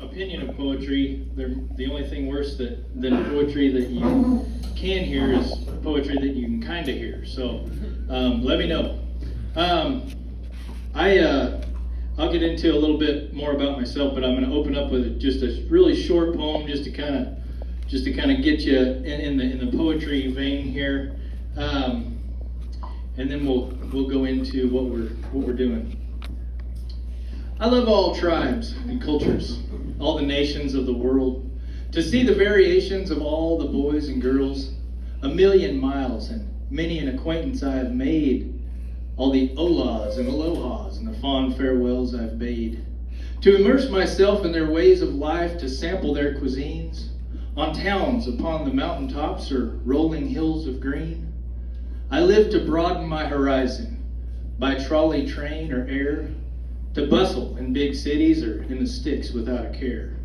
opinion of poetry, the only thing worse than poetry that you can hear is poetry that you can kind of hear. So let me know. I'll get into a little bit more about myself, but I'm going to open up with just a really short poem, just to kind of get you in the poetry vein here, and then we'll go into what we're doing. I love all tribes and cultures, all the nations of the world, to see the variations of all the boys and girls, 1,000,000 miles and many an acquaintance I have made, all the olahs and alohas and the fond farewells I've bade, to immerse myself in their ways of life, to sample their cuisines, on towns upon the mountaintops or rolling hills of green. I live to broaden my horizon, by trolley, train, or air, to bustle in big cities or in the sticks without a care.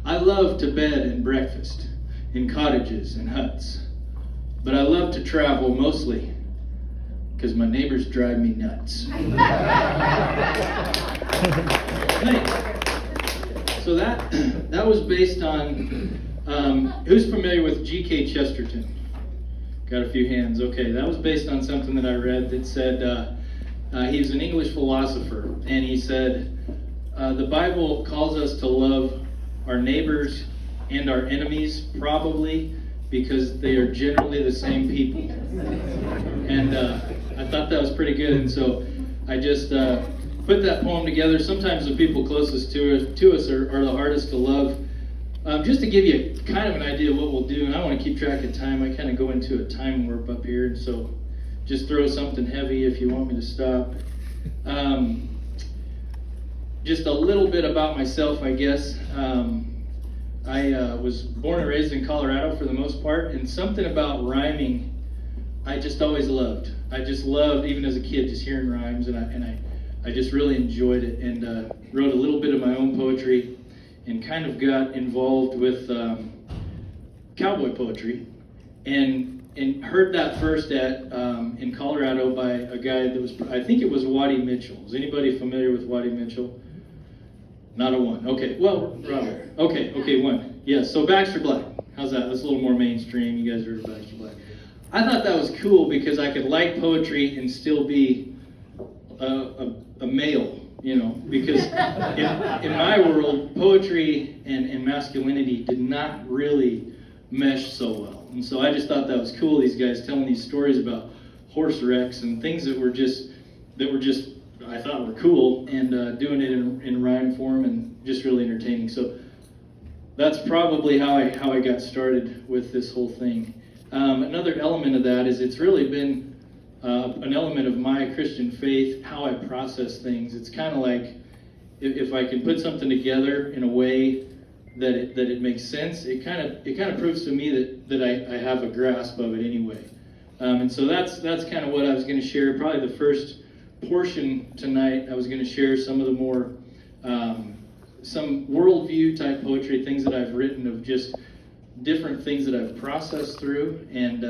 I love to bed and breakfast in cottages and huts, but I love to travel mostly because my neighbors drive me nuts. So that was based on, who's familiar with G.K. Chesterton? Got a few hands. Okay, that was based on something that I read that said, he was an English philosopher, and he said, the Bible calls us to love our neighbors and our enemies, probably because they are generally the same people. And I thought that was pretty good, and so I just put that poem together. Sometimes the people closest to us are the hardest to love. Just to give you kind of an idea of what we'll do, and I want to keep track of time, I kind of go into a time warp up here, and so just throw something heavy if you want me to stop. Just a little bit about myself, I guess. I was born and raised in Colorado for the most part, and something about rhyming I just always loved. I just loved, even as a kid, just hearing rhymes, and I just really enjoyed it, and wrote a little bit of my own poetry, and kind of got involved with cowboy poetry, and heard that first in Colorado by a guy that was, I think it was Waddy Mitchell. Is anybody familiar with Waddy Mitchell? Not a one. Okay, well, Robert. Okay, one. Yes, so Baxter Black. How's that? That's a little more mainstream. You guys heard of Baxter Black. I thought that was cool because I could like poetry and still be a male, because in my world, poetry and masculinity did not really mesh so well. And so I just thought that was cool, these guys telling these stories about horse wrecks and things that were just I thought were cool, and doing it in rhyme form and just really entertaining. So that's probably how I got started with this whole thing. Another element of that is it's really been an element of my Christian faith, how I process things. It's kind of like if I can put something together in a way that it makes sense, it kind of proves to me that I have a grasp of it anyway. And so that's kind of what I was going to share. Probably the first portion tonight, I was going to share some of the more some worldview type poetry, things that I've written of just different things that I've processed through, and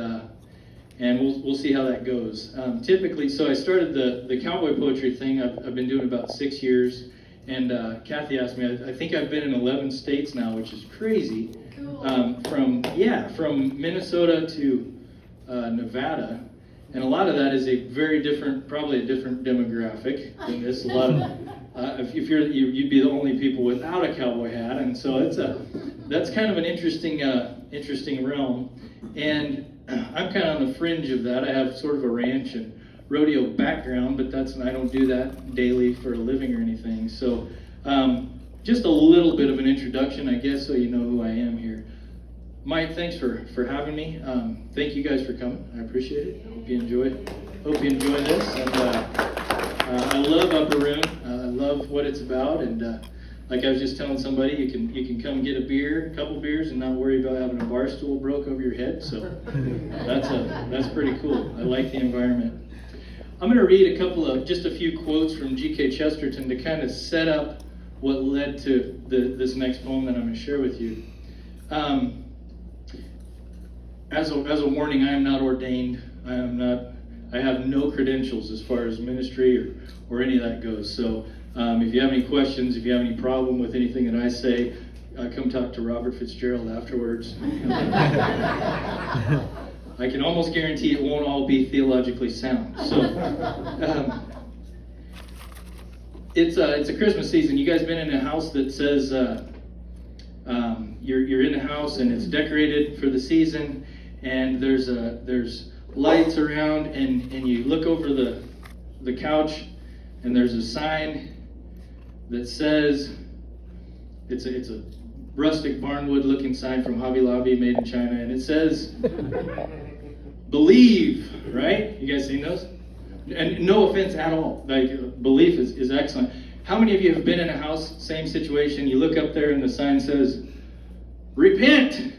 we'll see how that goes. Typically, so I started the cowboy poetry thing. I've been doing about 6 years, and Kathy asked me. I think I've been in 11 states now, which is crazy. Cool. From Minnesota to Nevada, and a lot of that is probably a different demographic than this. A lot of if you'd be the only people without a cowboy hat, and so that's kind of an interesting realm, and I'm kind of on the fringe of that. I have sort of a ranch and rodeo background, but I don't do that daily for a living or anything. So just a little bit of an introduction, I guess, so you know who I am here. Mike, thanks for having me. Thank you guys for coming. I appreciate it. Hope you enjoy this. And I love Upper Room. I love what it's about. And like I was just telling somebody, you can come get a couple beers, and not worry about having a bar stool broke over your head. So that's pretty cool. I like the environment. I'm going to read just a few quotes from G.K. Chesterton to kind of set up what led to this next poem that I'm going to share with you. As a warning, I am not ordained. I have no credentials as far as ministry or any of that goes. So If you have any questions, if you have any problem with anything that I say, come talk to Robert Fitzgerald afterwards. I can almost guarantee it won't all be theologically sound. So, it's a Christmas season. You guys been in a house that says you're in a house and it's decorated for the season, and there's lights around, and you look over the couch, and there's a sign that says it's a rustic barnwood looking sign from Hobby Lobby, made in China, and it says believe, right? You guys seen those? And no offense at all, like, belief is excellent. How many of you have been in a house, same situation, you look up there and the sign says repent?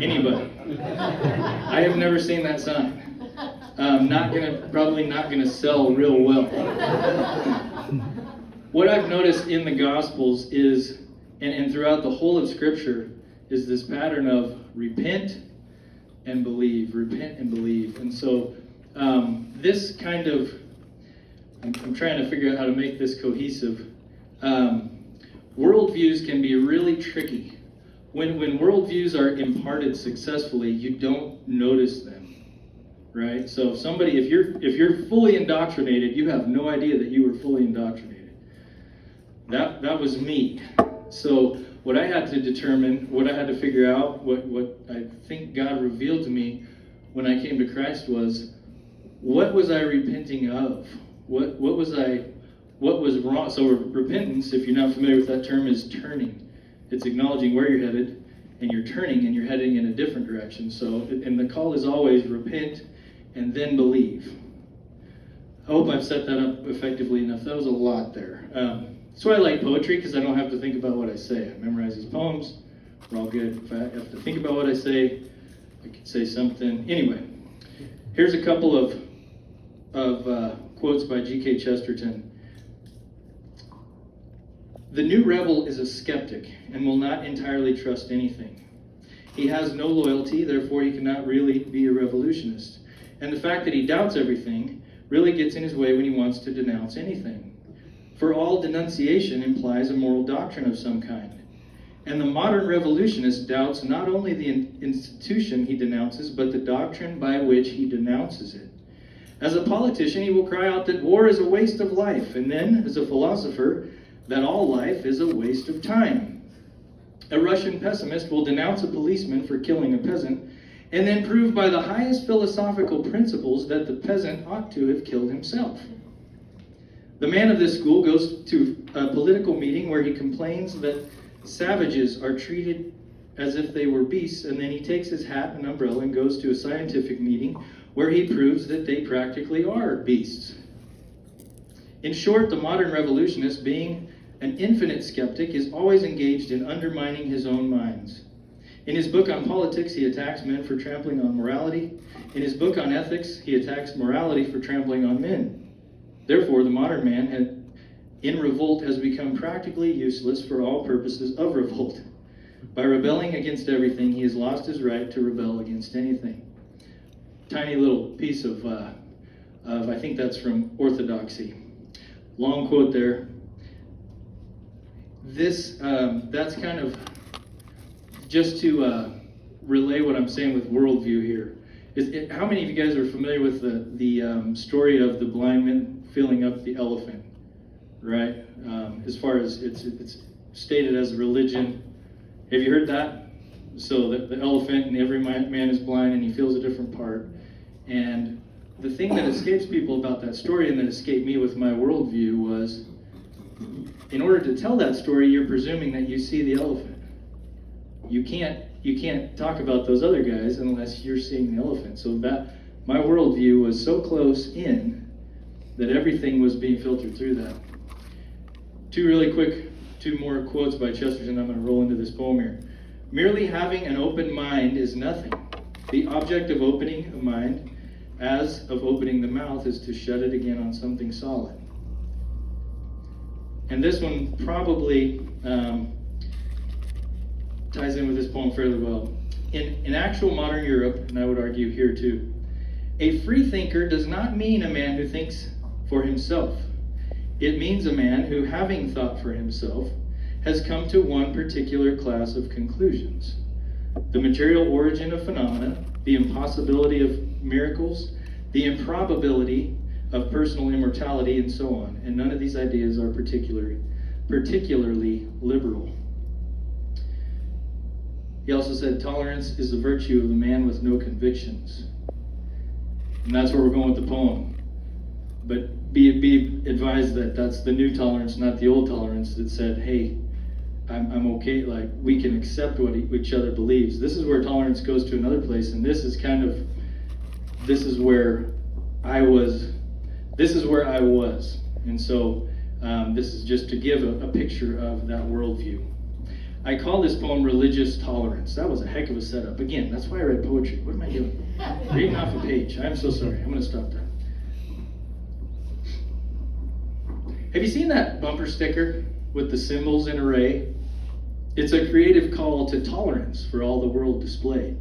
Anybody? I have never seen that sign. Probably not gonna sell real well. What I've noticed in the Gospels is, and throughout the whole of Scripture, is this pattern of repent and believe, repent and believe. And so this kind of, I'm trying to figure out how to make this cohesive. Worldviews can be really tricky. When worldviews are imparted successfully, you don't notice them, right? So if you're fully indoctrinated, you have no idea that you were fully indoctrinated. That was me. So what I had to determine, what I had to figure out, what I think God revealed to me when I came to Christ was, what was I repenting of? What was wrong? So repentance, if you're not familiar with that term, is turning. It's acknowledging where you're headed, and you're turning, and you're heading in a different direction. So, and the call is always repent and then believe. I hope I've set that up effectively enough. That was a lot there. That's why I like poetry, because I don't have to think about what I say. I memorize these poems. We're all good. If I have to think about what I say, I could say something. Anyway, here's a couple of quotes by G.K. Chesterton. The new rebel is a skeptic and will not entirely trust anything. He has no loyalty, therefore he cannot really be a revolutionist. And the fact that he doubts everything really gets in his way when he wants to denounce anything. For all denunciation implies a moral doctrine of some kind. And the modern revolutionist doubts not only the institution he denounces, but the doctrine by which he denounces it. As a politician, he will cry out that war is a waste of life, and then, as a philosopher, that all life is a waste of time. A Russian pessimist will denounce a policeman for killing a peasant, and then prove by the highest philosophical principles that the peasant ought to have killed himself. The man of this school goes to a political meeting where he complains that savages are treated as if they were beasts, and then he takes his hat and umbrella and goes to a scientific meeting where he proves that they practically are beasts. In short, the modern revolutionist, being an infinite skeptic, is always engaged in undermining his own minds. In his book on politics, he attacks men for trampling on morality. In his book on ethics, he attacks morality for trampling on men. Therefore, the modern man in revolt has become practically useless for all purposes of revolt. By rebelling against everything, he has lost his right to rebel against anything. Tiny little piece of I think that's from Orthodoxy. Long quote there. This, that's kind of just to relay what I'm saying with worldview here. How many of you guys are familiar with the story of the blind man filling up the elephant, right? As far as it's stated as a religion. Have you heard that? So the elephant, and every man is blind and he feels a different part. And the thing that escapes people about that story, and that escaped me with my worldview, was in order to tell that story, you're presuming that you see the elephant. You can't talk about those other guys unless you're seeing the elephant. So that my worldview was so close in that everything was being filtered through that. Two more quotes by Chesterton. I'm going to roll into this poem here. Merely having an open mind is nothing. The object of opening a mind, as of opening the mouth, is to shut it again on something solid. And this one probably ties in with this poem fairly well. In actual modern Europe, and I would argue here too, a free thinker does not mean a man who thinks for himself. It means a man who, having thought for himself, has come to one particular class of conclusions. The material origin of phenomena, the impossibility of miracles, the improbability of personal immortality, and so on. And none of these ideas are particularly liberal. He also said tolerance is the virtue of the man with no convictions. And that's where we're going with the poem. But be advised that that's the new tolerance, not the old tolerance that said, hey, I'm okay, like we can accept what each other believes. This is where tolerance goes to another place, and this is where I was. And so this is just to give a picture of that worldview. I call this poem Religious Tolerance. That was a heck of a setup. Again, that's why I read poetry. What am I doing? Reading off a page. I'm so sorry. I'm going to stop that. Have you seen that bumper sticker with the symbols in array? It's a creative call to tolerance for all the world displayed.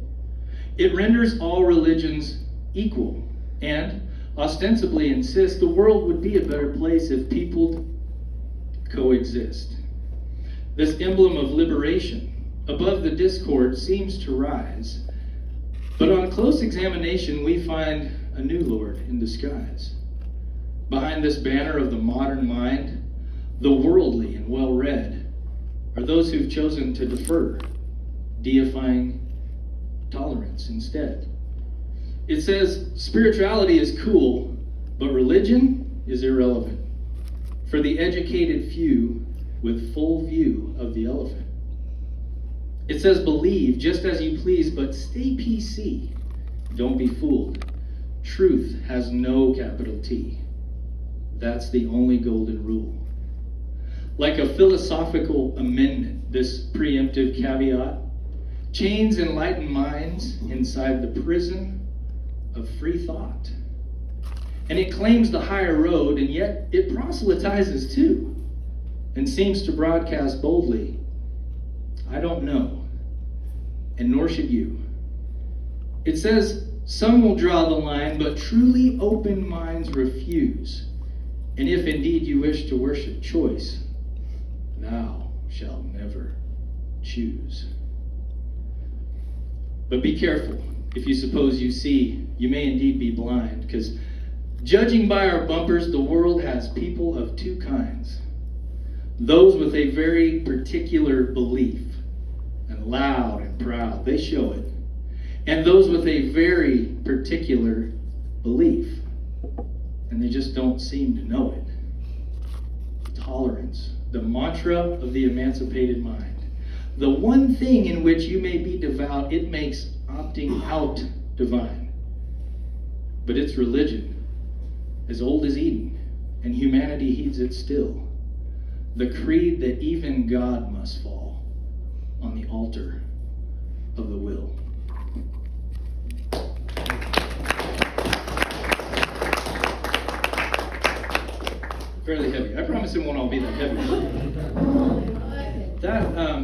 It renders all religions equal and ostensibly insists the world would be a better place if people coexist. This emblem of liberation above the discord seems to rise, but on close examination we find a new Lord in disguise. Behind this banner of the modern mind, the worldly and well-read, are those who've chosen to defer, deifying tolerance instead. It says spirituality is cool, but religion is irrelevant for the educated few with full view of the elephant. It says believe just as you please, but stay PC. Don't be fooled. Truth has no capital T. That's the only golden rule. Like a philosophical amendment, this preemptive caveat chains enlightened minds inside the prison of free thought. And it claims the higher road, and yet it proselytizes too, and seems to broadcast boldly, I don't know, and nor should you. It says some will draw the line, but truly open minds refuse. And if indeed you wish to worship choice, thou shalt never choose. But be careful. If you suppose you see, you may indeed be blind, because judging by our bumpers, the world has people of two kinds. Those with a very particular belief, and loud and proud, they show it. And those with a very particular belief, and they just don't seem to know it. Tolerance, the mantra of the emancipated mind. The one thing in which you may be devout, it makes opting out divine. But it's religion, as old as Eden, and humanity heeds it still. The creed that even God must fall on the altar of the will. Fairly heavy. I promise it won't all be that heavy.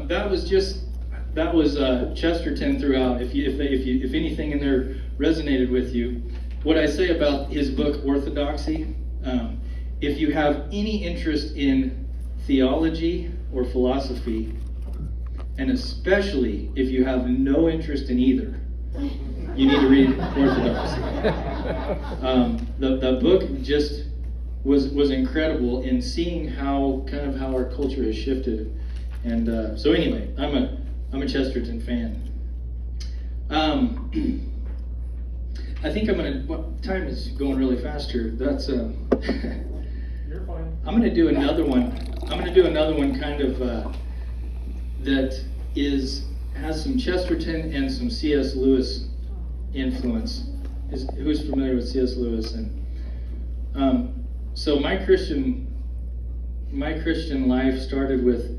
That was Chesterton throughout. If anything in there resonated with you, what I say about his book Orthodoxy, if you have any interest in theology or philosophy, and especially if you have no interest in either, you need to read Orthodoxy. The book just was incredible in seeing how our culture has shifted. And so anyway, I'm a Chesterton fan. I think time is going really fast here. That's You're fine. I'm gonna do another one. Kind of that has some Chesterton and some C.S. Lewis influence. Who's familiar with C.S. Lewis? And so my Christian life started with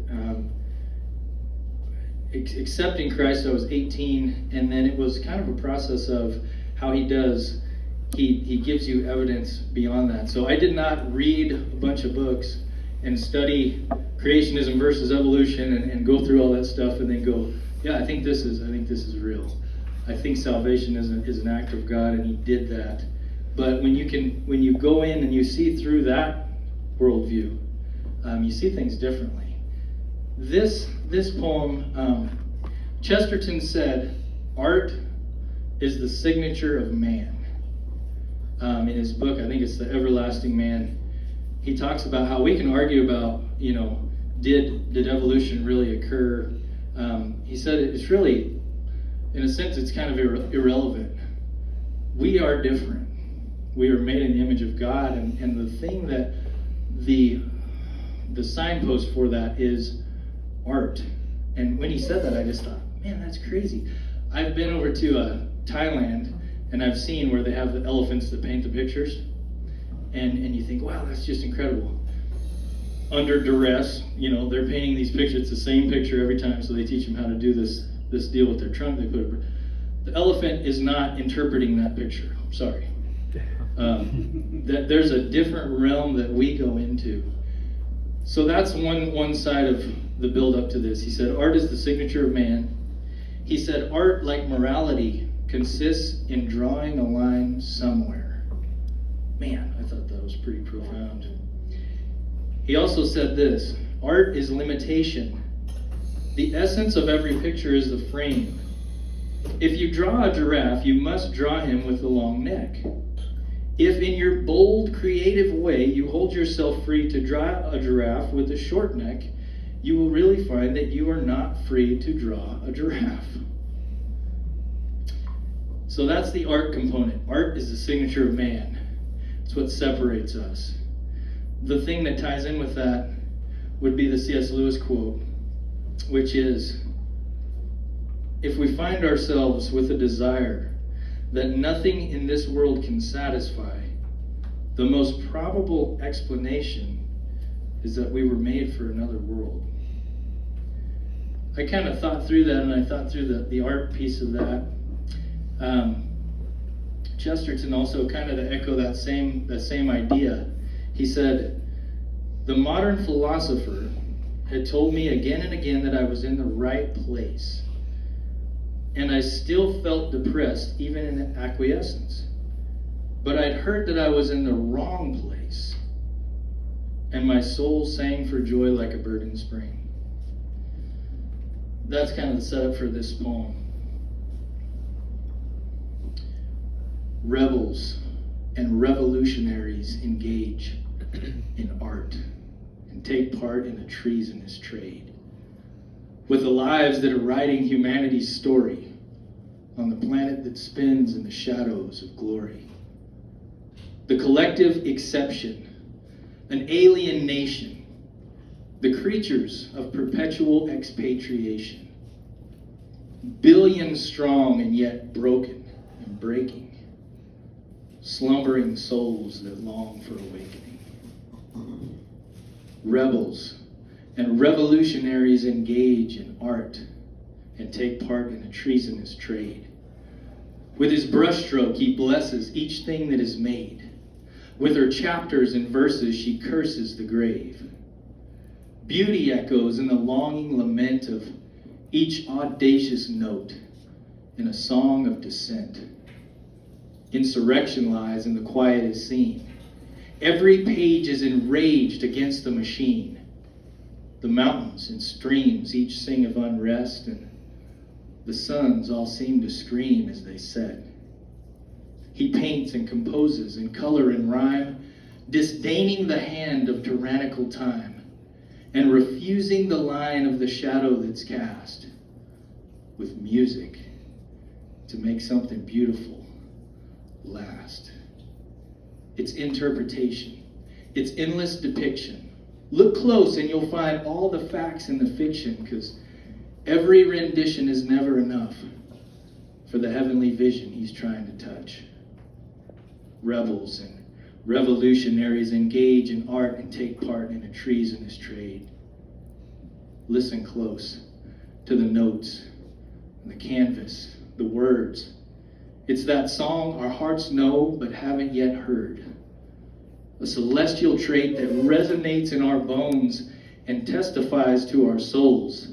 accepting Christ. I was 18, and then it was kind of a process of how he does. He gives you evidence beyond that. So I did not read a bunch of books and study creationism versus evolution and go through all that stuff and then go, yeah, I think this is real. I think salvation is an act of God, and he did that But when you go in and you see through that worldview, you see things differently. This poem, Chesterton said, art is the signature of man. In his book, I think it's The Everlasting Man, he talks about how we can argue about, did evolution really occur? He said it's really, in a sense, it's kind of irrelevant. We are different. We are made in the image of God, and the thing that the signpost for that is art. And when he said that, I just thought, man, that's crazy. I've been over to Thailand, and I've seen where they have the elephants that paint the pictures, and you think, wow, that's just incredible. Under duress, they're painting these pictures. It's the same picture every time, so they teach them how to do this deal with their trunk. The elephant is not interpreting that picture. Sorry. That there's a different realm that we go into. So that's one side of the build up to this. He said, art is the signature of man. He said, art, like morality, consists in drawing a line somewhere. Man, I thought that was pretty profound. He also said this, art is limitation. The essence of every picture is the frame. If you draw a giraffe, you must draw him with a long neck. If in your bold, creative way you hold yourself free to draw a giraffe with a short neck, you will really find that you are not free to draw a giraffe. So that's the art component. Art is the signature of man. It's what separates us. The thing that ties in with that would be the C.S. Lewis quote, which is, if we find ourselves with a desire that nothing in this world can satisfy, the most probable explanation is that we were made for another world. I kind of thought through that, and I thought through the art piece of that. Chesterton also kind of to echo that same idea. He said, the modern philosopher had told me again and again that I was in the right place. And I still felt depressed, even in acquiescence. But I'd heard that I was in the wrong place. And my soul sang for joy like a bird in spring. That's kind of the setup for this poem. Rebels and revolutionaries engage in art and take part in a treasonous trade, with the lives that are writing humanity's story on the planet that spins in the shadows of glory. The collective exception, an alien nation, the creatures of perpetual expatriation, billions strong and yet broken and breaking, slumbering souls that long for awakening. Rebels and revolutionaries engage in art and take part in a treasonous trade. With his brushstroke, he blesses each thing that is made. With her chapters and verses, she curses the grave. Beauty echoes in the longing lament of each audacious note in a song of dissent. Insurrection lies in the quietest scene. Every page is enraged against the machine. The mountains and streams each sing of unrest, and the suns all seem to scream as they set. He paints and composes in color and rhyme, disdaining the hand of tyrannical time, and refusing the line of the shadow that's cast, with music to make something beautiful last. It's interpretation. It's endless depiction. Look close and you'll find all the facts in the fiction, because every rendition is never enough for the heavenly vision he's trying to touch. Rebels and revolutionaries engage in art and take part in a treasonous trade. Listen close to the notes, the canvas, the words. It's that song our hearts know but haven't yet heard. A celestial trait that resonates in our bones and testifies to our souls.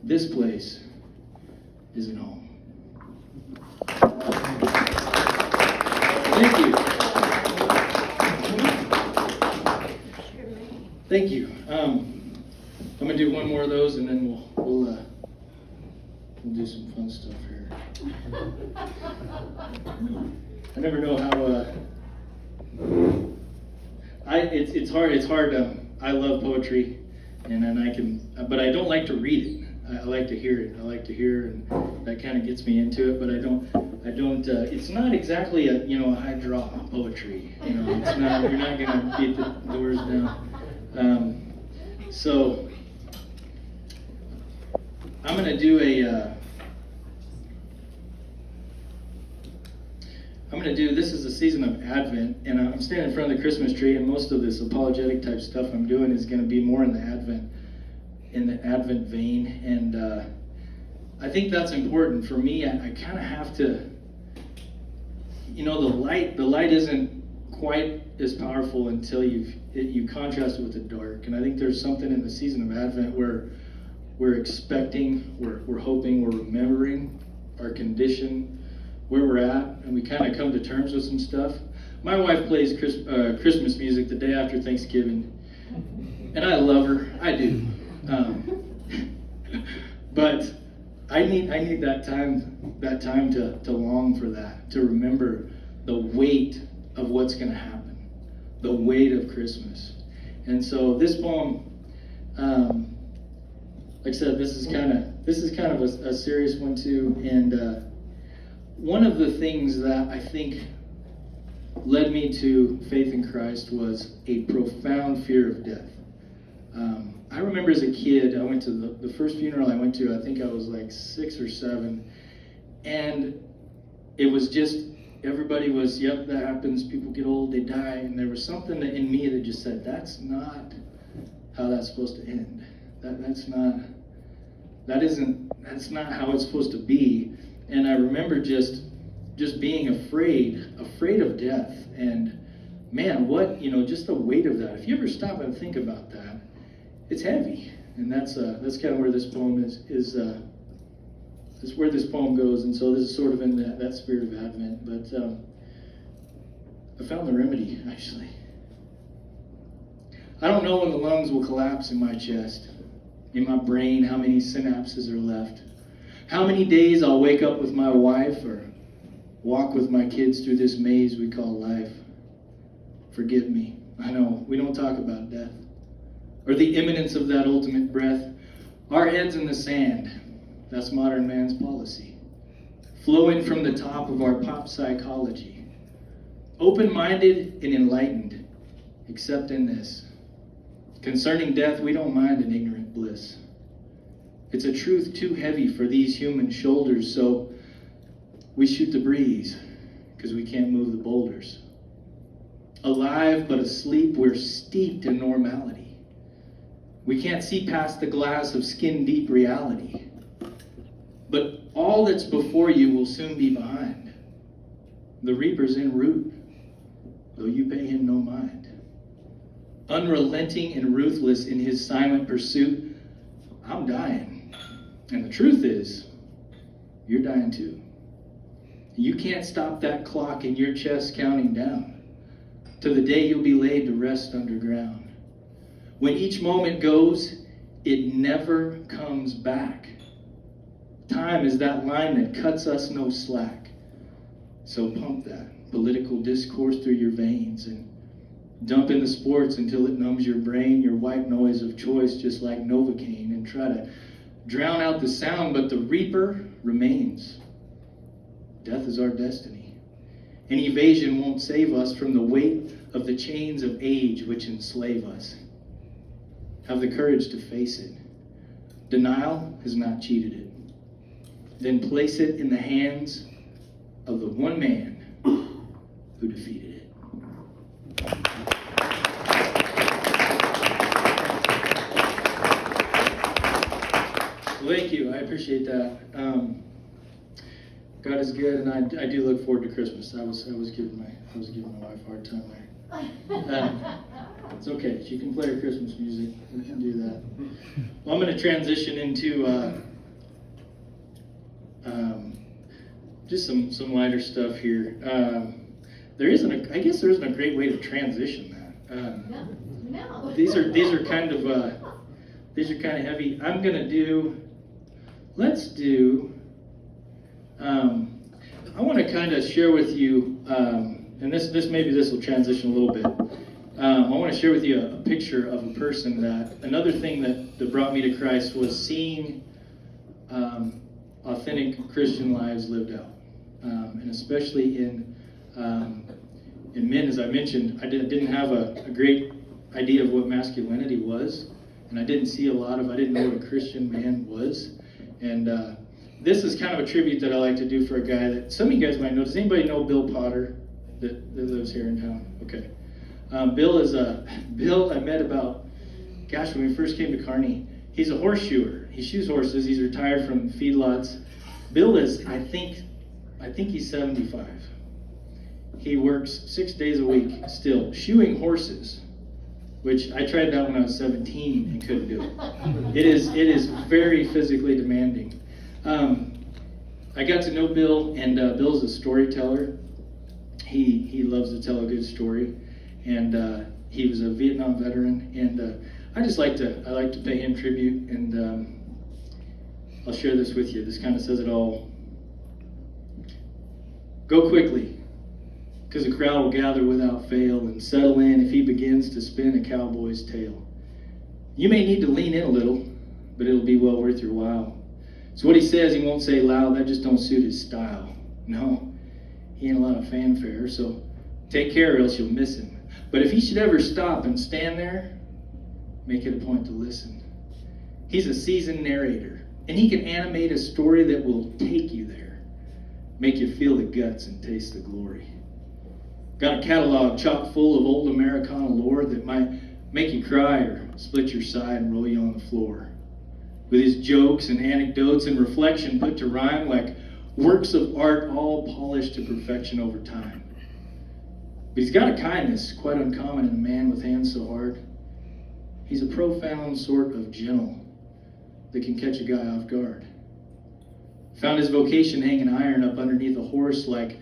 This place isn't home. Thank you. Thank you. I'm gonna do one more of those, and then we'll do some fun stuff here. I never know how. It's hard. I love poetry, and I can, but I don't like to read it. I like to hear it. I like to hear, and that kind of gets me into it. But I don't. It's not exactly a high draw poetry. It's not. You're not gonna beat the doors down. So I'm gonna do this is the season of Advent, and I'm standing in front of the Christmas tree, and most of this apologetic type stuff I'm doing is going to be more in the Advent vein, and I think that's important for me. I kind of have to, the light isn't quite as powerful until you contrast it with the dark, and I think there's something in the season of Advent where we're expecting, we're hoping, we're remembering our condition, where we're at, and we kind of come to terms with some stuff. My wife plays Christmas music the day after Thanksgiving, and I love her. I do, but I need that time to long for that, to remember the weight of what's going to happen, the weight of Christmas. And so this poem, like I said, this is kind of a serious one too, and one of the things that I think led me to faith in Christ was a profound fear of death. I remember as a kid, I went to the first funeral I went to, I think I was like 6 or 7, and it was just, everybody was, yep, that happens, people get old, they die, and there was something in me that just said, that's not how that's supposed to end. That's not how it's supposed to be. And I remember just being afraid of death, and man, just the weight of that. If you ever stop and think about that, it's heavy, and that's kind of where this poem is where this poem goes. And so this is sort of in that spirit of Advent. But I found the remedy, actually. I don't know when the lungs will collapse in my chest, in my brain, how many synapses are left. How many days I'll wake up with my wife or walk with my kids through this maze we call life. Forgive me. I know we don't talk about death or the imminence of that ultimate breath. Our heads in the sand. That's modern man's policy. Flowing from the top of our pop psychology. Open-minded and enlightened, except in this. Concerning death, we don't mind an ignorant bliss. It's a truth too heavy for these human shoulders, so we shoot the breeze, because we can't move the boulders. Alive but asleep, we're steeped in normality. We can't see past the glass of skin-deep reality. But all that's before you will soon be behind. The reaper's en route, though you pay him no mind. Unrelenting and ruthless in his silent pursuit, I'm dying. And the truth is, you're dying too. You can't stop that clock in your chest counting down to the day you'll be laid to rest underground. When each moment goes, it never comes back. Time is that line that cuts us no slack. So pump that political discourse through your veins and dump in the sports until it numbs your brain, your white noise of choice, just like Novocaine, and try to drown out the sound, but the reaper remains. Death is our destiny. And evasion won't save us from the weight of the chains of age which enslave us. Have the courage to face it. Denial has not cheated it. Then place it in the hands of the one man who defeated it. Well, thank you. I appreciate that. God is good, and I do look forward to Christmas. I was giving my wife a hard time there. It's okay. She can play her Christmas music. We can do that. Well, I'm going to transition into just some lighter stuff here. I guess there isn't a great way to transition that. No. These are kind of heavy. I'm gonna do. Let's do. I want to kind of share with you, and this will transition a little bit. I want to share with you a picture of a person that another thing that brought me to Christ was seeing authentic Christian lives lived out, and especially in men. As I mentioned, I didn't have a great idea of what masculinity was, and I didn't know what a Christian man was, and this is kind of a tribute that I like to do for a guy that some of you guys might know. Does anybody know Bill Potter that lives here in town? Okay. Bill I met about, when we first came to Kearney. He's a horseshoer. He shoes horses. He's retired from feedlots. Bill is, I think he's 75. He works 6 days a week still, shoeing horses, which I tried that when I was 17 and couldn't do it. It is very physically demanding. I got to know Bill, and Bill's a storyteller. He loves to tell a good story, and he was a Vietnam veteran, and I like to pay him tribute, and I'll share this with you. This kind of says it all. Go quickly, because the crowd will gather without fail and settle in if he begins to spin a cowboy's tale. You may need to lean in a little, but it'll be well worth your while. So what he says, he won't say loud. That just don't suit his style. No, he ain't a lot of fanfare, so take care or else you'll miss him. But if he should ever stop and stand there, make it a point to listen. He's a seasoned narrator, and he can animate a story that will take you there, make you feel the guts and taste the glory. Got a catalog chock full of old Americana lore that might make you cry or split your side and roll you on the floor. With his jokes and anecdotes and reflection put to rhyme like works of art all polished to perfection over time. But he's got a kindness quite uncommon in a man with hands so hard. He's a profound sort of gentle that can catch a guy off guard. Found his vocation hanging iron up underneath a horse like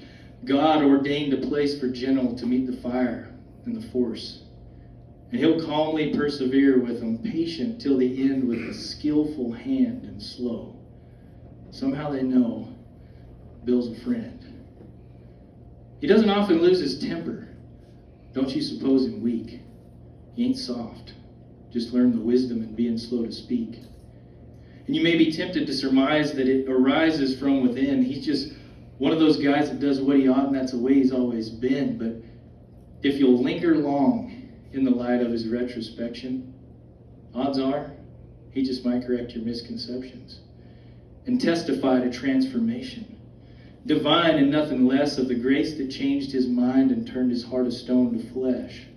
God ordained a place for gentle to meet the fire and the force. And he'll calmly persevere with them, patient till the end with a skillful hand and slow. Somehow they know Bill's a friend. He doesn't often lose his temper. Don't you suppose him weak. He ain't soft. Just learn the wisdom in being slow to speak. And you may be tempted to surmise that it arises from within. He's just one of those guys that does what he ought, and that's the way he's always been. But if you'll linger long in the light of his retrospection, odds are he just might correct your misconceptions and testify to transformation, divine and nothing less of the grace that changed his mind and turned his heart of stone to flesh,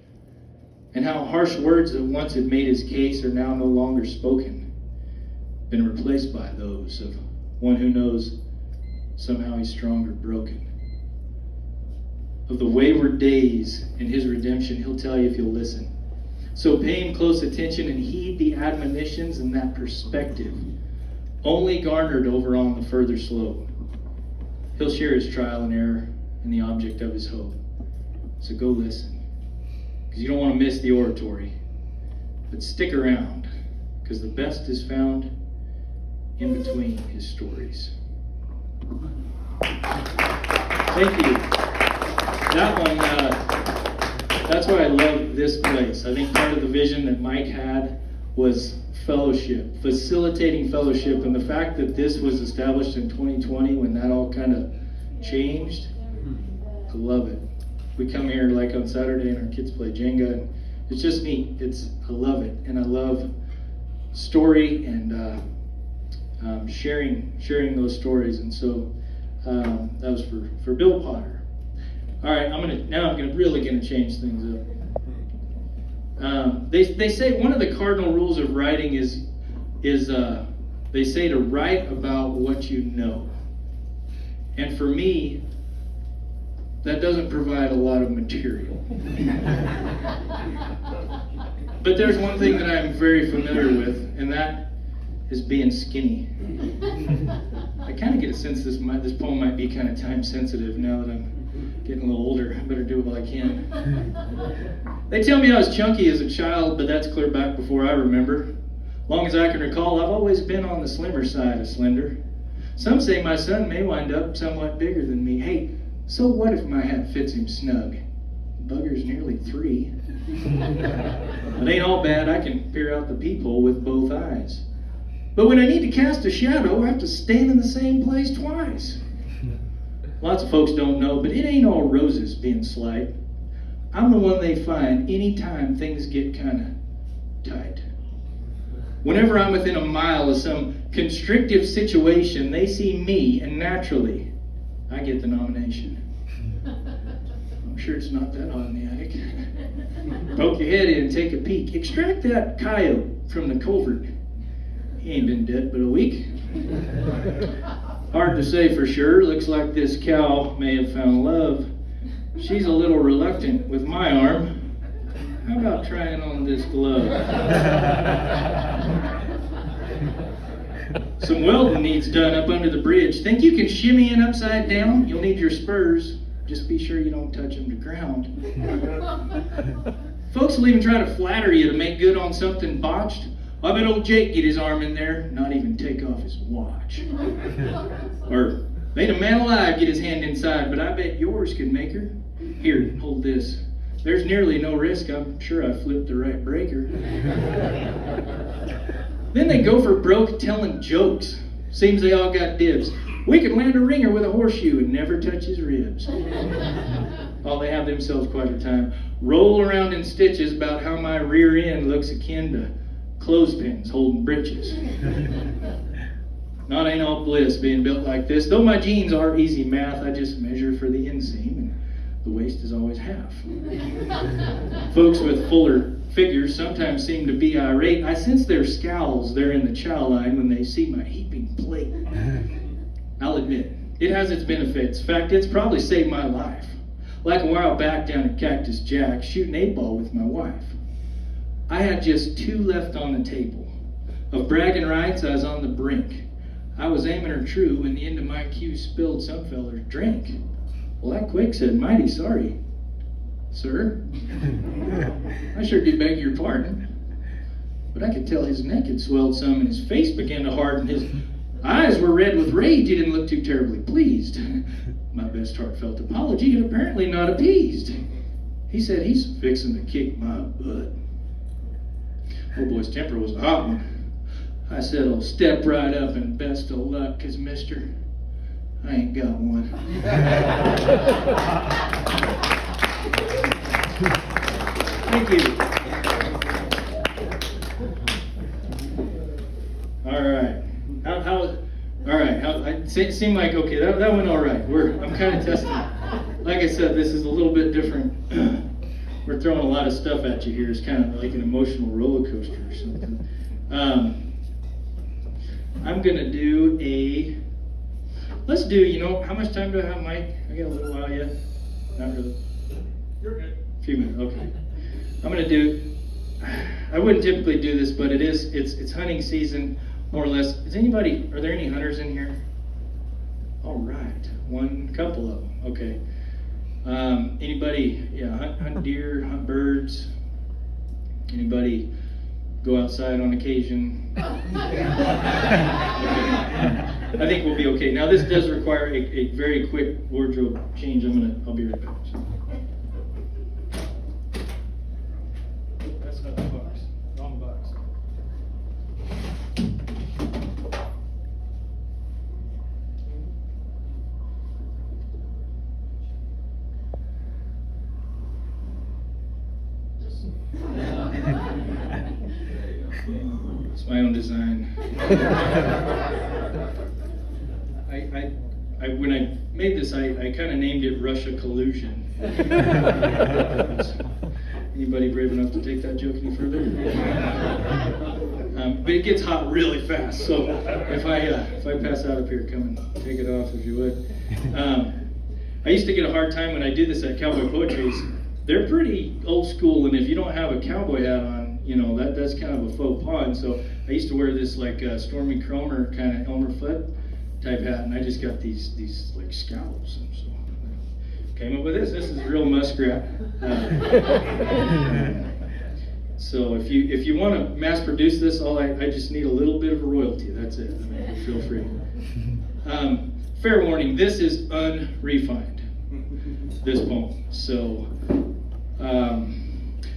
and how harsh words that once had made his case are now no longer spoken, been replaced by those of one who knows somehow he's stronger broken. Of the wayward days in his redemption, he'll tell you if you'll listen. So pay him close attention and heed the admonitions and that perspective, only garnered over on the further slope. He'll share his trial and error and the object of his hope. So go listen, because you don't want to miss the oratory. But stick around, because the best is found in between his stories. Thank you. That one, that's why I love this place. I think part of the vision that Mike had was fellowship, facilitating fellowship, and the fact that this was established in 2020 when that all kind of changed, I love it. We come here like on Saturday and our kids play Jenga, and it's just neat. I love it, and I love story and sharing those stories, and so that was for Bill Potter. All right, I'm really gonna change things up. They say one of the cardinal rules of writing is they say to write about what you know. And for me, that doesn't provide a lot of material. But there's one thing that I'm very familiar with, and that is being skinny. I kind of get a sense this poem might be kind of time sensitive now that I'm getting a little older. I better do what I can. They tell me I was chunky as a child, but that's clear back before I remember. Long as I can recall, I've always been on the slimmer side of slender. Some say my son may wind up somewhat bigger than me. Hey, so what if my hat fits him snug? Bugger's nearly 3. It ain't all bad, I can peer out the peephole with both eyes. But when I need to cast a shadow, I have to stand in the same place twice. Lots of folks don't know, but it ain't all roses being slight. I'm the one they find anytime things get kinda tight. Whenever I'm within a mile of some constrictive situation, they see me, and naturally, I get the nomination. I'm sure it's not that automatic. Poke your head in and take a peek. Extract that coyote from the culvert. He ain't been dead but a week. Hard to say for sure. Looks like this cow may have found love. She's a little reluctant with my arm. How about trying on this glove? Some welding needs done up under the bridge. Think you can shimmy in upside down? You'll need your spurs. Just be sure you don't touch them to ground. Folks will even try to flatter you to make good on something botched. I bet old Jake get his arm in there, not even take off his watch. Or made a man alive get his hand inside, but I bet yours could make her. Here, hold this. There's nearly no risk. I'm sure I flipped the right breaker. Then they go for broke telling jokes. Seems they all got dibs. We could land a ringer with a horseshoe and never touch his ribs. Oh, they have themselves quite a time. Roll around in stitches about how my rear end looks akin to clothespins holding britches. Not ain't all bliss being built like this. Though my jeans are easy math, I just measure for the inseam, and the waist is always half. Folks with fuller figures sometimes seem to be irate. I sense their scowls there in the chow line when they see my heaping plate. I'll admit, it has its benefits. In fact, it's probably saved my life. Like a while back down at Cactus Jack, shooting 8-ball with my wife. I had just 2 left on the table. Of bragging rights, I was on the brink. I was aiming her true when the end of my cue spilled some feller's drink. Well, that quick said, mighty sorry, sir. I sure do beg your pardon. But I could tell his neck had swelled some and his face began to harden. His eyes were red with rage. He didn't look too terribly pleased. My best heartfelt apology had apparently not appeased. He said he's fixing to kick my butt. Old boy's temper was a hot one. I said, I'll step right up and best of luck, 'cause mister, I ain't got one. Thank you. All right. It seemed like, okay, that went all right. I'm kind of testing. Like I said, this is a little bit different. We're throwing a lot of stuff at you here. It's kind of like an emotional roller coaster or something. I'm going to do let's do, how much time do I have, Mike? I got a little while yet? Not really. You're good. A few minutes, okay. I'm going to do, I wouldn't typically do this, but it's hunting season, more or less. Are there any hunters in here? All right, couple of them, okay. Anybody, hunt deer, hunt birds? Anybody go outside on occasion? Okay. I think we'll be okay. Now this does require a very quick wardrobe change. I'll be right back. That's not the box. Wrong box. It's my own design. When I made this, I kind of named it Russia Collusion. Anybody brave enough to take that joke any further? But it gets hot really fast, so if I pass out up here, come and take it off if you would. I used to get a hard time when I do this at Cowboy Poetry's. They're pretty old school, and if you don't have a cowboy hat on, that's kind of a faux pas. And so I used to wear this like Stormy Cromer kind of Elmer Fudd type hat, and I just got these like scallops, and so I came up with this. This is real muskrat. So if you want to mass produce this, I just need a little bit of a royalty. That's it. I mean, feel free. Fair warning, this is unrefined, this poem. So,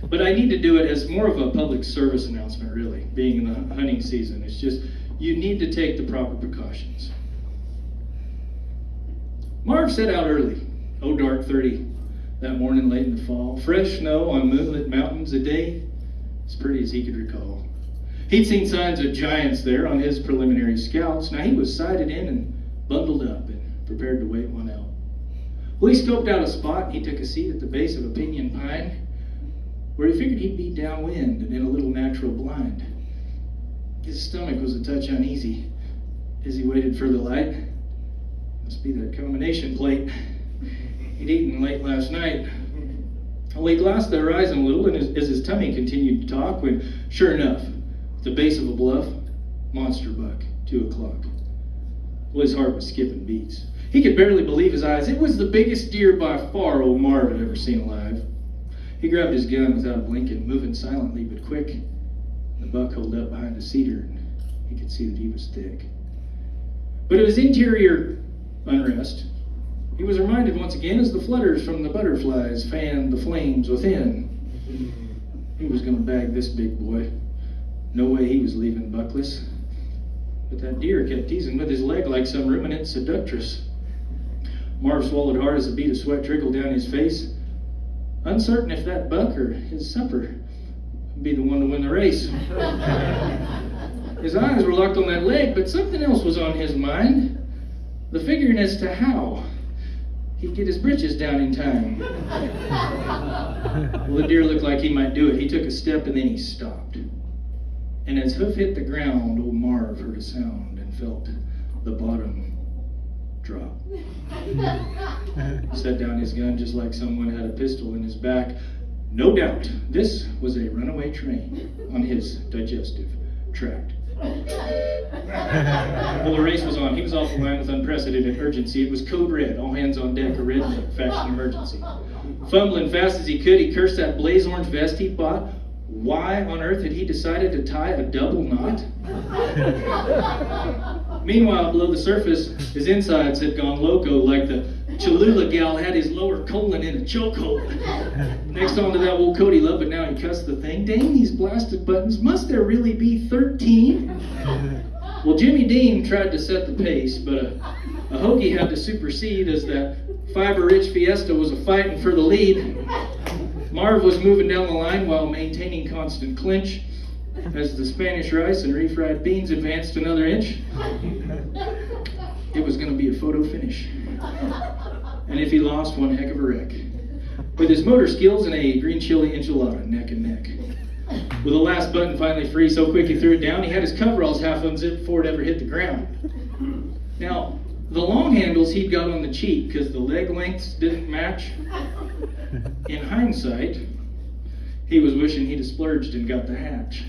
but I need to do it as more of a public service announcement, really, being in the hunting season. It's just, you need to take the proper precautions. Marv set out early, dark 30, that morning late in the fall. Fresh snow on moonlit mountains, a day as pretty as he could recall. He'd seen signs of giants there on his preliminary scouts. Now he was sighted in and bundled up and prepared to wait one out. Well, he scoped out a spot and he took a seat at the base of a pinyon pine where he figured he'd be downwind and in a little natural blind. His stomach was a touch uneasy as he waited for the light. Must be that combination plate he'd eaten late last night. Well, he glanced the horizon a little, and as his tummy continued to talk, when, sure enough, at the base of a bluff, monster buck, 2 o'clock. Well, his heart was skipping beats. He could barely believe his eyes. It was the biggest deer by far old Marv had ever seen alive. He grabbed his gun without blinking, moving silently but quick. The buck holed up behind a cedar, and he could see that he was thick. But it was interior unrest. He was reminded once again as the flutters from the butterflies fanned the flames within. He was going to bag this big boy. No way he was leaving buckless. But that deer kept teasing with his leg like some ruminant seductress. Marv swallowed hard as a bead of sweat trickled down his face, uncertain if that buck or his supper would be the one to win the race. His eyes were locked on that leg, but something else was on his mind. The figuring as to how he'd get his britches down in time. Well, the deer looked like he might do it. He took a step and then he stopped. And as hoof hit the ground, old Marv heard a sound and felt the bottom drop. He set down his gun just like someone had a pistol in his back. No doubt, this was a runaway train on his digestive tract. Well, the race was on. He was off the line with unprecedented urgency. It was code red, all hands on deck, a redneck fashion emergency. Fumbling fast as he could, he cursed that blaze orange vest he'd bought. Why on earth had he decided to tie a double knot? Meanwhile, below the surface, his insides had gone loco, like the Cholula gal had his lower colon in a chokehold. Next on to that old coat he loved, but now he cussed the thing. Dang these blasted buttons, must there really be 13? Well, Jimmy Dean tried to set the pace, but a hoagie had to supersede as that fiber-rich Fiesta was a-fighting for the lead. Marv was moving down the line while maintaining constant clinch. As the Spanish rice and refried beans advanced another inch, it was going to be a photo finish. And if he lost, one heck of a wreck. With his motor skills and a green chili enchilada neck and neck. With the last button finally free, so quick he threw it down, he had his coveralls half unzipped before it ever hit the ground. Now, the long handles he'd got on the cheek because the leg lengths didn't match. In hindsight, he was wishing he'd have splurged and got the hatch.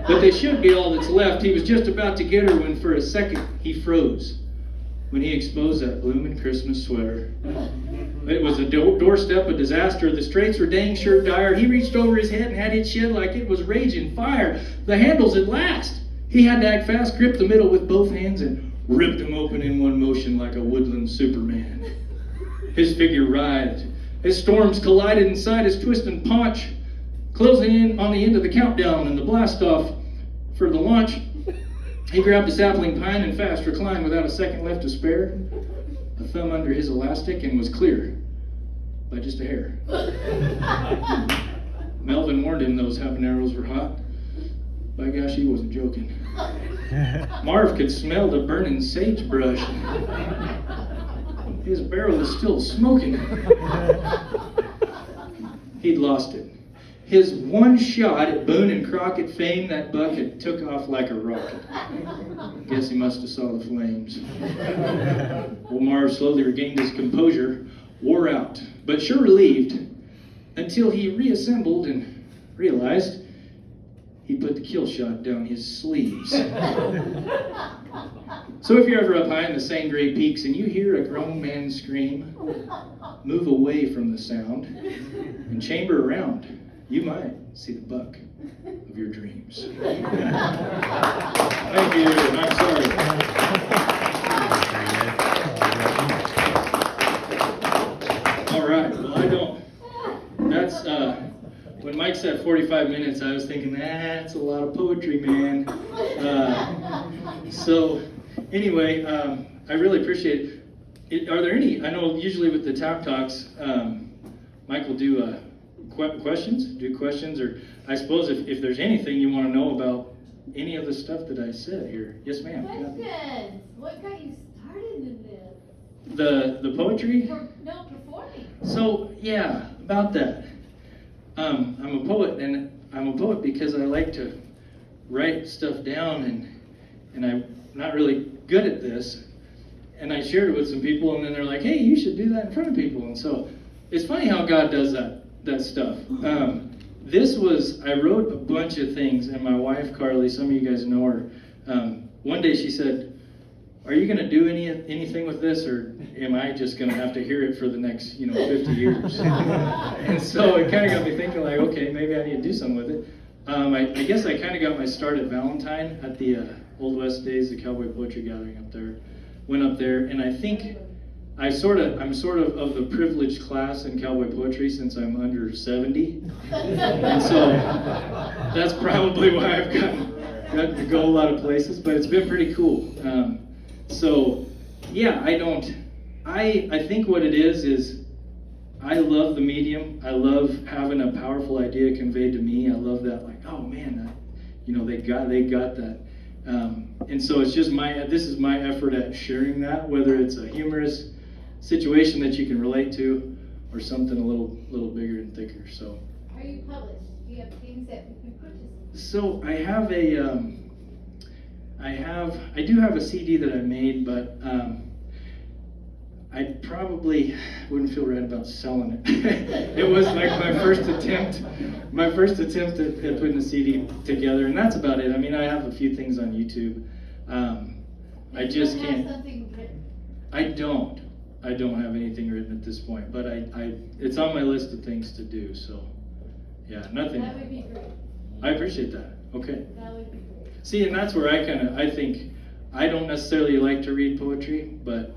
But they should be all that's left. He was just about to get her when for a second he froze. When he exposed that bloomin' Christmas sweater. It was a doorstep of disaster. The straits were dang sure dire. He reached over his head and had it shed like it was raging fire. The handles at last. He had to act fast, grip the middle with both hands, and ripped them open in one motion like a woodland Superman. His figure writhed as storms collided inside his twisting paunch, closing in on the end of the countdown and the blast-off for the launch. He grabbed a sapling pine and fast reclined without a second left to spare, a thumb under his elastic, and was clear by just a hair. Melvin warned him those habaneros were hot. By gosh, he wasn't joking. Marv could smell the burning sagebrush. His barrel was still smoking. He'd lost it. His one shot at Boone and Crockett fame, that buck had took off like a rocket. Guess he must have saw the flames. Well, Marv slowly regained his composure, wore out, but sure relieved, until he reassembled and realized he put the kill shot down his sleeves. So if you're ever up high in the Sangre Peaks and you hear a grown man scream, move away from the sound and chamber around. You might see the buck of your dreams. Thank you. I'm sorry. All right. Well, that's, when Mike said 45 minutes, I was thinking, that's a lot of poetry, man. So anyway, I really appreciate it. Are there any, I know usually with the Tap Talks, Mike will do questions, or I suppose if there's anything you want to know about any of the stuff that I said here. Yes, ma'am. Questions. What got you started in this? The poetry? Performing. So, yeah, about that. I'm a poet, and I'm a poet because I like to write stuff down, and I'm not really good at this. And I shared it with some people, and then they're like, hey, you should do that in front of people. And so it's funny how God does that stuff. I wrote a bunch of things, and my wife, Carly, some of you guys know her, one day she said, are you going to do anything with this, or am I just going to have to hear it for the next 50 years? And so it kind of got me thinking, like, okay, maybe I need to do something with it. I guess I kind of got my start at Valentine at the Old West Days, the Cowboy Poetry Gathering up there. Went up there, and I think I'm sort of the privileged class in cowboy poetry since I'm under 70, and so that's probably why I've gotten to go a lot of places. But it's been pretty cool. So yeah, I think what it is I love the medium. I love having a powerful idea conveyed to me. I love that, like, oh man, they got that. And so it's just this is my effort at sharing that, whether it's a humorous situation that you can relate to or something a little bigger and thicker. So Are you published? Do you have things that we can purchase? So I have I do have a CD that I made, but I probably wouldn't feel right about selling it. It was like my first attempt at putting a CD together, and that's about it. I mean, I have a few things on YouTube. I just You can't. have something written. I don't have anything written at this point, but it's on my list of things to do. So, yeah, nothing. That would be great. I appreciate that. Okay. That would be great. See, and that's where I think I don't necessarily like to read poetry, but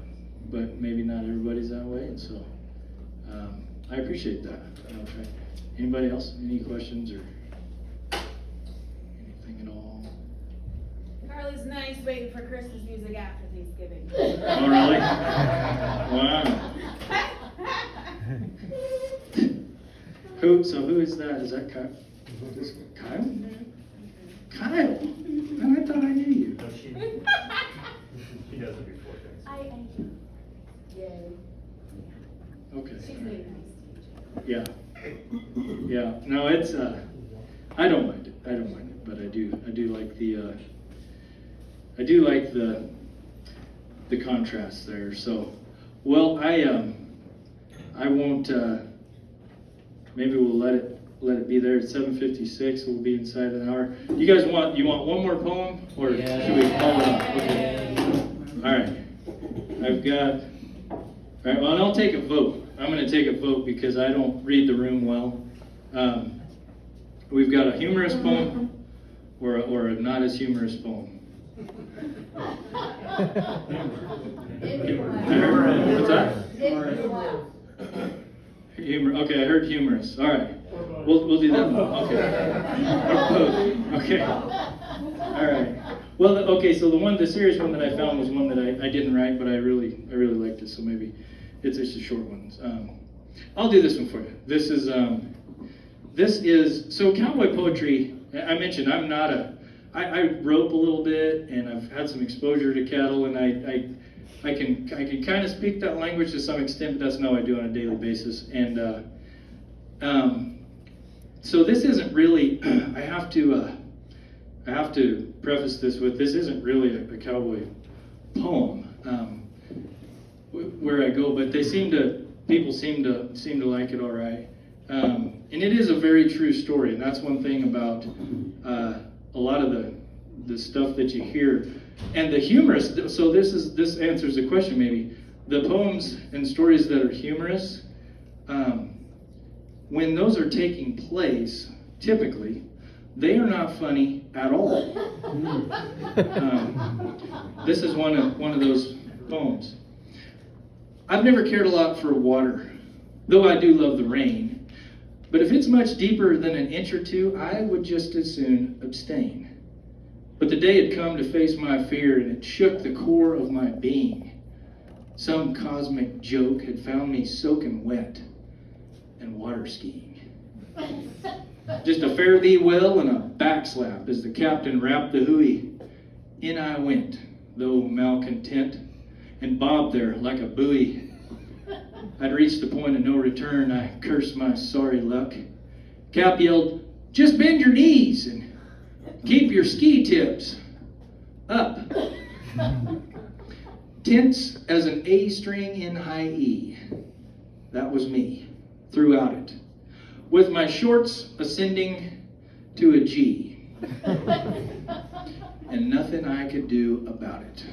maybe not everybody's that way, and so I appreciate that. Okay. Anybody else? Any questions or anything at all? Carly's nice waiting for Christmas music after Thanksgiving. Oh, really? Wow. Who is that? Is that Kyle? Is it Kyle? Mm-hmm. Kyle? Man, I thought I knew you. No, she does it before things. I Yay. Okay. She's very nice. Yeah. Yeah. No, it's I don't mind it, but I do like the contrast there. So, well, I won't maybe we'll let it be there at 7:56. We'll be inside an hour. You guys want one more poem, or should we call it off? Okay. All right. I've got. All right. Well, and I'll take a vote. I'm going to take a vote because I don't read the room well. We've got a humorous poem or a not as humorous poem. What's that? Humor. Okay, I heard humorous. All right. We'll do that. Okay. Or both. Okay. All right. Well, okay. So the serious one that I found was one that I didn't write, but I really liked it. So maybe it's just a short one. I'll do this one for you. This is so cowboy poetry. I mentioned I'm not I rope a little bit, and I've had some exposure to cattle, and I can kind of speak that language to some extent, but that's not what I do on a daily basis. And so this isn't really. I have to preface this with this isn't really a cowboy poem where I go, but people seem to like it all right. And it is a very true story, and that's one thing about a lot of the stuff that you hear. And the humorous, so this answers the question maybe. The poems and stories that are humorous, when those are taking place, typically, they are not funny at all. This is one of those poems. I've never cared a lot for water, though I do love the rain. But if it's much deeper than an inch or two, I would just as soon abstain. But the day had come to face my fear, and it shook the core of my being. Some cosmic joke had found me soaking wet and water skiing. Just a fare thee well and a backslap as the captain rapped the hooey. In I went, though malcontent, and bobbed there like a buoy. I'd reached the point of no return. I cursed my sorry luck. Cap yelled, "Just bend your knees and keep your ski tips up." Tense as an A string in high E. That was me throughout it, with my shorts ascending to a G, and nothing I could do about it.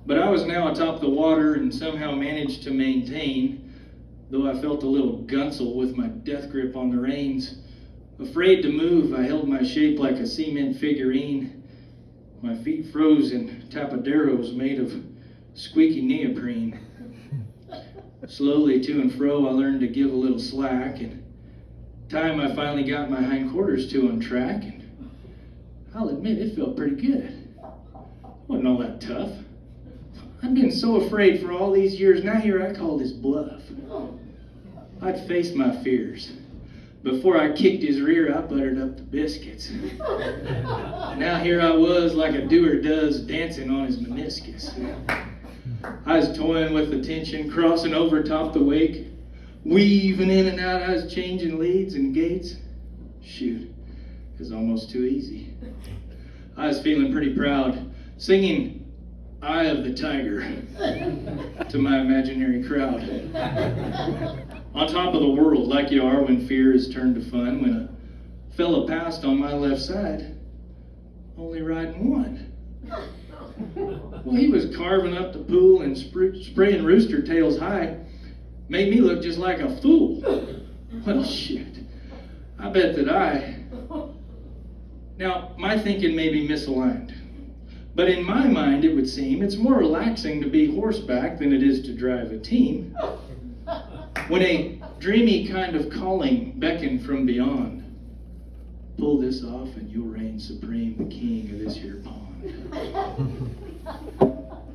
But I was now atop the water and somehow managed to maintain, though I felt a little gunsel with my death grip on the reins. Afraid to move, I held my shape like a cement figurine. My feet froze in tapaderos made of squeaky neoprene. Slowly to and fro, I learned to give a little slack. In time, I finally got my hindquarters to untrack, and I'll admit it felt pretty good. It wasn't all that tough. I'd been so afraid for all these years, now here I called his bluff. I'd faced my fears. Before I kicked his rear, I buttered up the biscuits. Now here I was, like a doer does, dancing on his meniscus. I was toying with the tension, crossing over top the wake, weaving in and out. I was changing leads and gates. Shoot, it was almost too easy. I was feeling pretty proud, singing Eye of the Tiger to my imaginary crowd. On top of the world, like you are when fear is turned to fun, when a fella passed on my left side, only riding one. Well, he was carving up the pool and spraying rooster tails high. Made me look just like a fool. Well, shit. I bet that Now, my thinking may be misaligned. But in my mind, it would seem it's more relaxing to be horseback than it is to drive a team. When a dreamy kind of calling beckoned from beyond, pull this off and you'll reign supreme, the king of this here pond.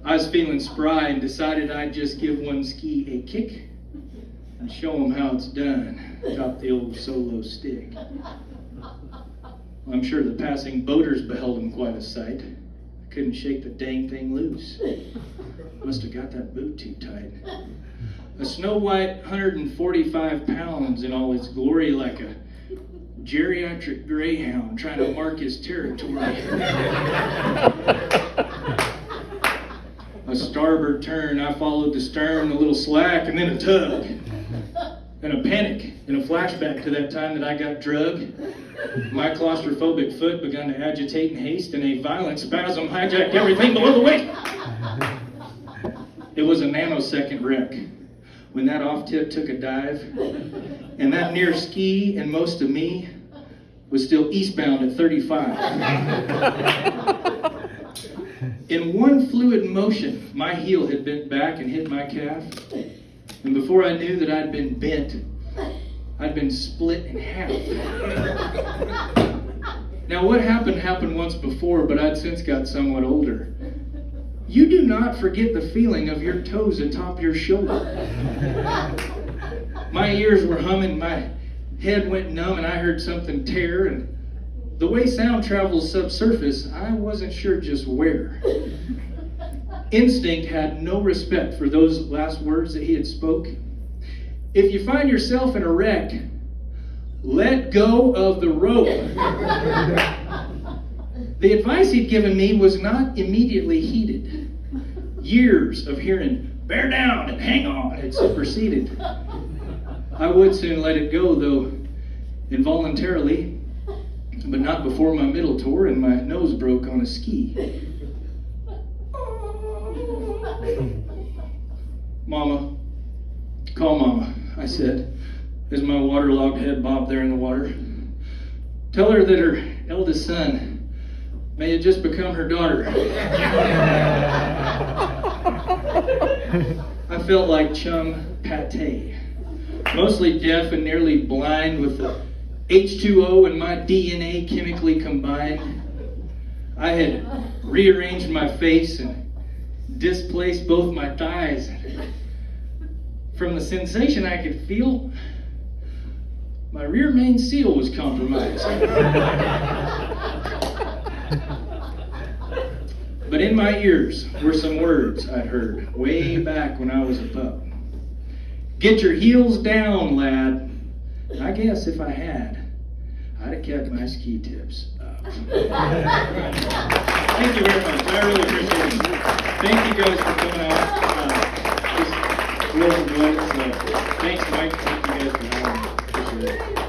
I was feeling spry and decided I'd just give one ski a kick and show them how it's done. Drop the old solo stick. I'm sure the passing boaters beheld him quite a sight. Couldn't shake the dang thing loose. Must have got that boot too tight. A snow white 145 pounds in all its glory, like a geriatric greyhound trying to mark his territory. A starboard turn, I followed the stern, a little slack, and then a tug. And a panic, and a flashback to that time that I got drugged. My claustrophobic foot began to agitate in haste, and a violent spasm hijacked everything below the waist. It was a nanosecond wreck when that off tip took a dive, and that near ski and most of me was still eastbound at 35. In one fluid motion, my heel had bent back and hit my calf, and before I knew that I'd been bent, I'd been split in half. Now what happened once before, but I'd since got somewhat older. You do not forget the feeling of your toes atop your shoulder. My ears were humming, my head went numb, and I heard something tear, and the way sound travels subsurface, I wasn't sure just where. Instinct had no respect for those last words that he had spoke. If you find yourself in a wreck, let go of the rope. The advice he'd given me was not immediately heeded. Years of hearing, bear down and hang on, had superseded. I would soon let it go, though involuntarily, but not before my middle tore and my nose broke on a ski. Mama, call Mama, I said, as my waterlogged head bobbed there in the water. Tell her that her eldest son may have just become her daughter. I felt like chum pate, mostly deaf and nearly blind, with the H2O and my DNA chemically combined. I had rearranged my face and displaced both my thighs. From the sensation I could feel, my rear main seal was compromised. But in my ears were some words I'd heard way back when I was a pup. Get your heels down, lad. I guess if I had, I'd have kept my ski tips up. Thank you very much. I really appreciate it. Thank you guys for coming out. Just real enjoyed it. So thanks, Mike. Thank you guys for having me. Appreciate it.